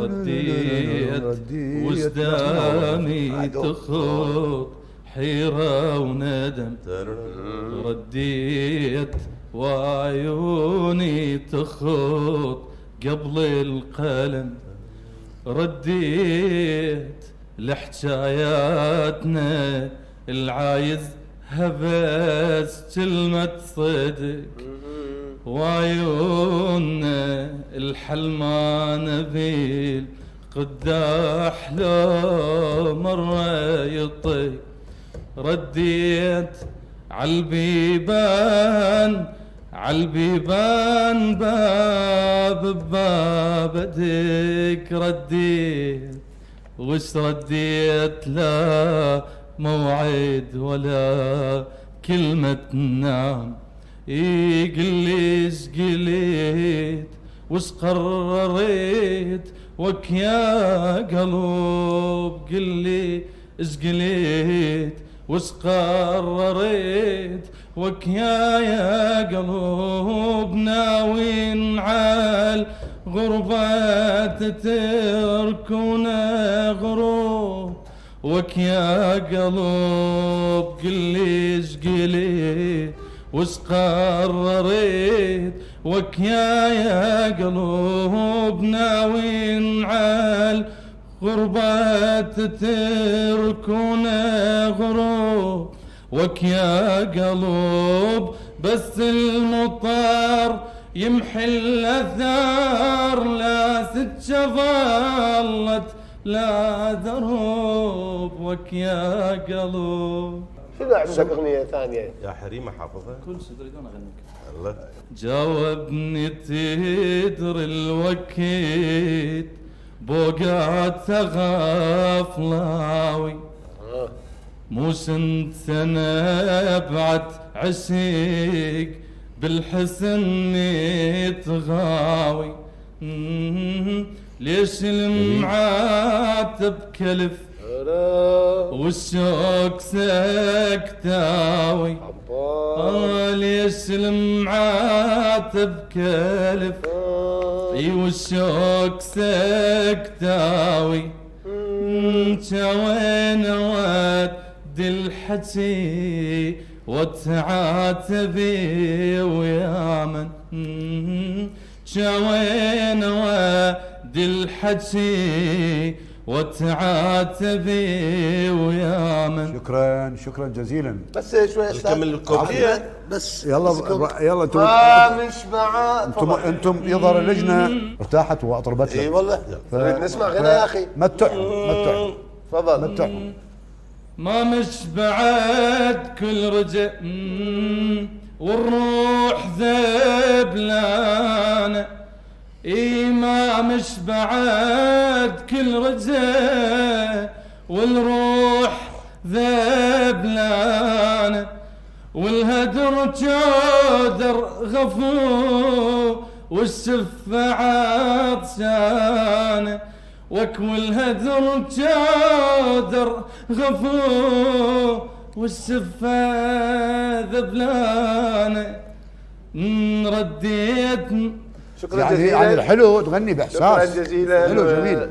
رديت وجداني تخوض حيرة وندم، رديت وعيوني تخوض قبل القلم، رديت لحجاياتنا العايز هبس كلمة صدق، وعيوننا الحلمة نبيل قداح لو مرة يطي، رديت عالبيبان باب بباب ادك، رديت وش رديت؟ لا موعد ولا كلمة نام، يقلي ايش قليت وش قرريت وك يا قلوب، قلي ايش قليت وش قرريت وك يا قلوب، ناوين عال غربة تتركونا غروب، وك يا قلوب قلي ايش قليت وش قرريت وك يا قلوب، ناوين عال غربة تتركونا غروب، وك يا قلوب بس المطر يمحي الأثار، لا سكة ظلت لا دروب، وك يا قلوب. شنو عندك اغنيه ثانيه يا حريمه حافظها؟ كل شيء تريدون اغنيك. الله جاوبني تدري الوكيد بوقعت غفلاوي، مو سنت سنة بعد عشيق بالحسن تغاوي، ليش المعاتب كلف والشوق سكتاوي، ليش المعاتب كلف اي والشوق سكتاوي، وين ودي الحكي وتعاتبي ويا من، وين ودي الحكي وتعاتبي ويا من. شكرا جزيلا. بس شوي نكمل الكوبليه بس يلا انتم مش مع انتم يظهر اللجنه ارتاحت واطربت لك. اي والله نسمع غنى يا اخي. متعهم تفضل. متعهم. ما مش بعد كل رجع والروح ذبلانه، اي ما مش بعد كل رجع والروح ذبلانه، والهدر جودر غفو والشفة عطشانه، والهدر جودر غفو والشفة ذبلانه، رديت شكرا جزيلا. يعني الحلو تغني باحساس. شكرا جزيلا. حلو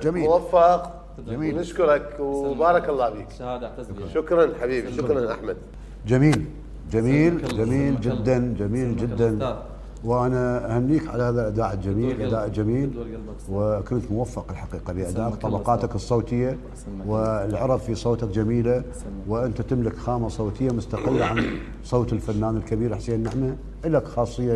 جميل موفق. جميل. ونشكرك وبارك الله بيك. شهادة اعتز بها. شكرا حبيبي. شكرا احمد. جميل جدا وانا اهنيك على هذا الاداء الجميل وكنت موفق الحقيقه بادائك، طبقاتك الصوتيه والعرب في صوتك جميله، وانت تملك خامه صوتيه مستقله عن صوت الفنان الكبير حسين نعمه، لك خاصيه